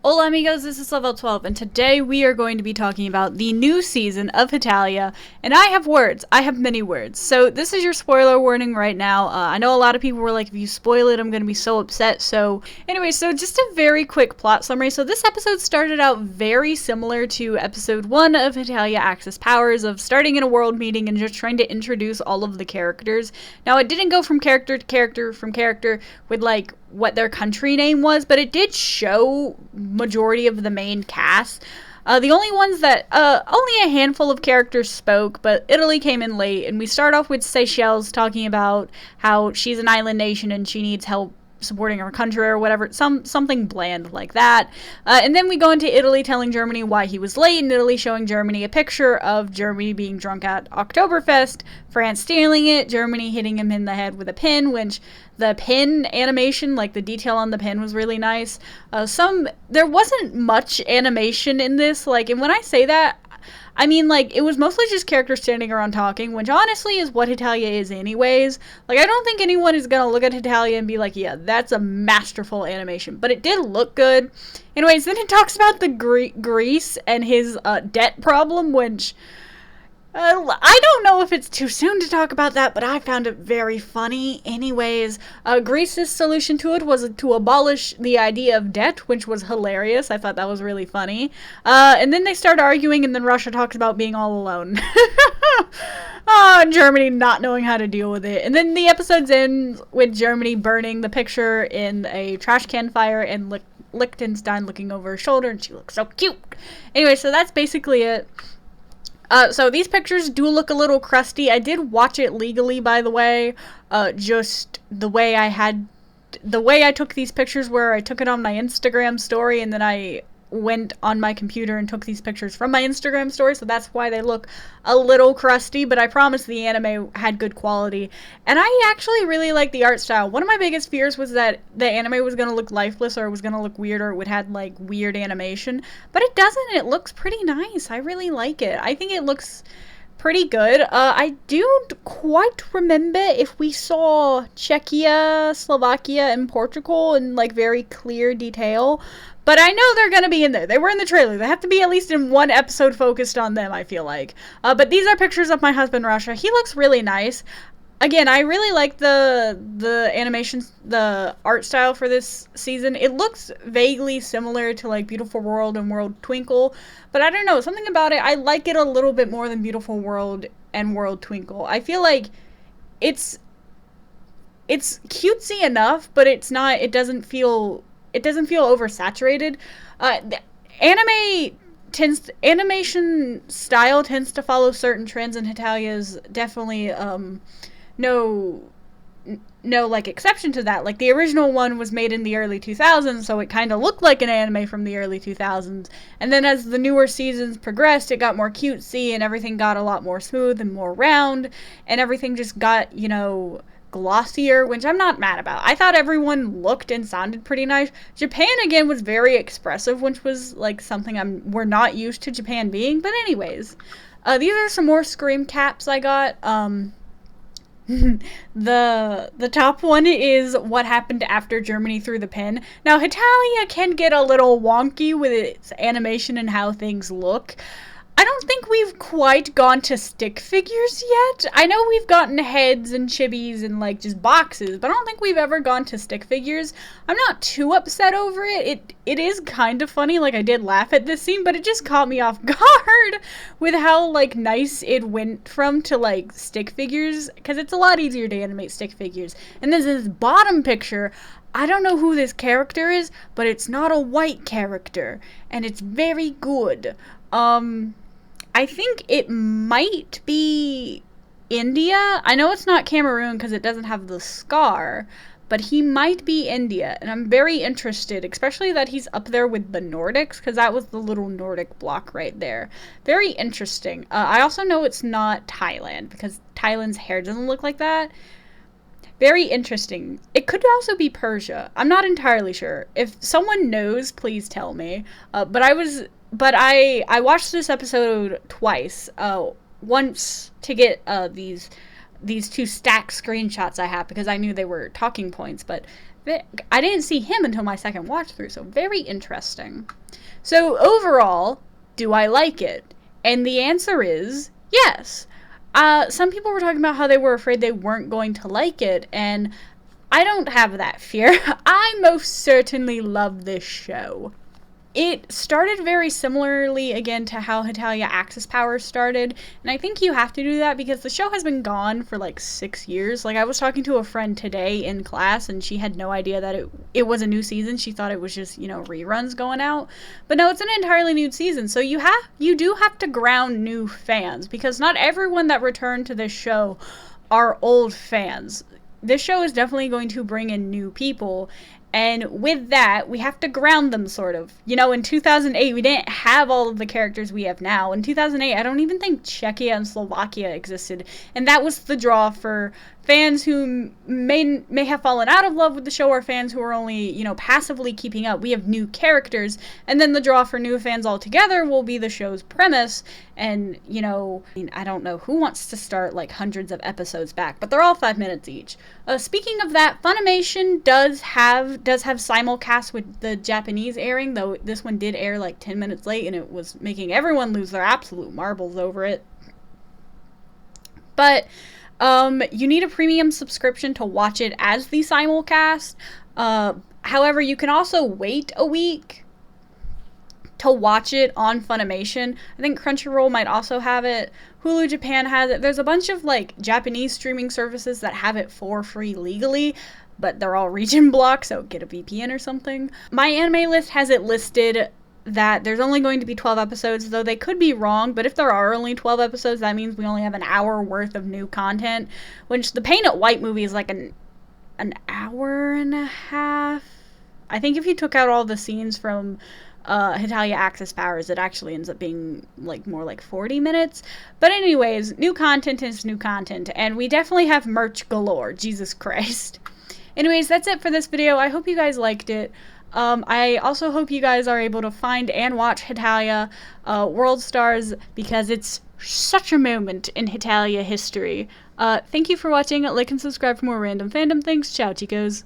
Hola amigos, this is Level 12, and today we are going to be talking about the new season of Hetalia, and I have words. I have many words. So this is your spoiler warning right now. I know a lot of people were like, if you spoil it, I'm going to be so upset. So anyway, just a very quick plot summary. So this episode started out very similar to episode 1 of Hetalia Access Powers, of starting in a world meeting and just trying to introduce all of the characters. Now it didn't go from character to character with like what their country name was, but it did show majority of the main cast. The only ones that, only a handful of characters spoke, but Italy came in late, and we start off with Seychelles talking about how she's an island nation and she needs help supporting her country or whatever, something bland like that. And then we go into Italy telling Germany why he was late, and Italy showing Germany a picture of Germany being drunk at Oktoberfest, France stealing it, Germany hitting him in the head with a pin, which the pin animation, like the detail on the pin, was really nice. There wasn't much animation in this, like, and when I say that, I mean, like, it was mostly just characters standing around talking, which honestly is what Hetalia is anyways. Like, I don't think anyone is gonna look at Hetalia and be like, yeah, that's a masterful animation. But it did look good. Anyways, then it talks about the Greece and his debt problem, which I don't know if it's too soon to talk about that, but I found it very funny. Anyways, Greece's solution to it was to abolish the idea of debt, which was hilarious. I thought that was really funny. And then they start arguing, and then Russia talks about being all alone. Germany not knowing how to deal with it. And then the episodes end with Germany burning the picture in a trash can fire and Liechtenstein looking over her shoulder, and she looks so cute. Anyway, so that's basically it. So these pictures do look a little crusty. I did watch it legally, by the way. Just the way I took these pictures, where I took it on my Instagram story, and then I went on my computer and took these pictures from my Instagram story, so that's why they look a little crusty, but I promise the anime had good quality. And I actually really like the art style. One of my biggest fears was that the anime was going to look lifeless, or it was going to look weird, or it would have like weird animation, but it doesn't. It looks pretty nice. I really like it. I think it looks pretty good. I don't quite remember if we saw Czechia, Slovakia, and Portugal in like very clear detail, but I know they're gonna be in there. They were in the trailer. They have to be at least in one episode focused on them, I feel like. But these are pictures of my husband, Russia. He looks really nice. Again, I really like the animations, the art style for this season. It looks vaguely similar to like Beautiful World and World Twinkle, but I don't know, something about it, I like it a little bit more than Beautiful World and World Twinkle. I feel like it's cutesy enough, but it's not. It doesn't feel oversaturated. The animation style tends to follow certain trends, and Hitalia's definitely no like exception to that. Like the original one was made in the early 2000s, so it kind of looked like an anime from the early 2000s. And then as the newer seasons progressed, it got more cutesy, and everything got a lot more smooth and more round, and everything just got, glossier, which I'm not mad about. I thought everyone looked and sounded pretty nice. Japan again was very expressive, which was like something we're not used to Japan being. But anyways, these are some more scream caps I got. The top one is what happened after Germany threw the pin. Now Hetalia can get a little wonky with its animation and how things look. I don't think we've quite gone to stick figures yet. I know we've gotten heads and chibis and like just boxes, but I don't think we've ever gone to stick figures. I'm not too upset over it. It is kind of funny. Like, I did laugh at this scene, but it just caught me off guard with how like nice it went from to like stick figures, because it's a lot easier to animate stick figures. And there's this bottom picture. I don't know who this character is, but it's not a white character, and it's very good. I think it might be India. I know it's not Cameroon because it doesn't have the scar, but he might be India, and I'm very interested, especially that he's up there with the Nordics, because that was the little Nordic block right there. Very interesting. I also know it's not Thailand, because Thailand's hair doesn't look like that. Very interesting. It could also be Persia. I'm not entirely sure. If someone knows, please tell me. But I watched this episode twice. Once to get these two stacked screenshots I have, because I knew they were talking points, but I didn't see him until my second watch through, so very interesting. So overall, do I like it? And the answer is yes. Some people were talking about how they were afraid they weren't going to like it, and I don't have that fear. I most certainly love this show. It started very similarly, again, to how Hetalia Axis Powers started, and I think you have to do that because the show has been gone for like 6 years. Like, I was talking to a friend today in class, and she had no idea that it was a new season. She thought it was just, reruns going out. But no, it's an entirely new season, so you do have to ground new fans, because not everyone that returned to this show are old fans. This show is definitely going to bring in new people, and with that, we have to ground them, sort of. In 2008, we didn't have all of the characters we have now. In 2008, I don't even think Czechia and Slovakia existed, and that was the draw for fans who may have fallen out of love with the show, or fans who are only, passively keeping up. We have new characters, and then the draw for new fans altogether will be the show's premise, and, I don't know who wants to start, like, hundreds of episodes back, but they're all 5 minutes each. Speaking of that, Funimation does have simulcast with the Japanese airing, though this one did air, like, 10 minutes late, and it was making everyone lose their absolute marbles over it. But you need a premium subscription to watch it as the simulcast. However, you can also wait a week to watch it on Funimation. I think Crunchyroll might also have it. Hulu Japan has it. There's a bunch of, like, Japanese streaming services that have it for free legally, but they're all region blocked, so get a VPN or something. My anime list has it listed that there's only going to be 12 episodes, though they could be wrong, but if there are only 12 episodes, that means we only have an hour worth of new content, which the Paint It White movie is like an hour and a half. I think if you took out all the scenes from Hetalia Axis Powers, it actually ends up being more like 40 minutes. But anyways, new content is new content, and we definitely have merch galore. Jesus Christ. Anyways, that's it for this video. I hope you guys liked it. I also hope you guys are able to find and watch Hetalia World Stars, because it's such a moment in Hetalia history. Thank you for watching. Like and subscribe for more random fandom things. Ciao, chicos.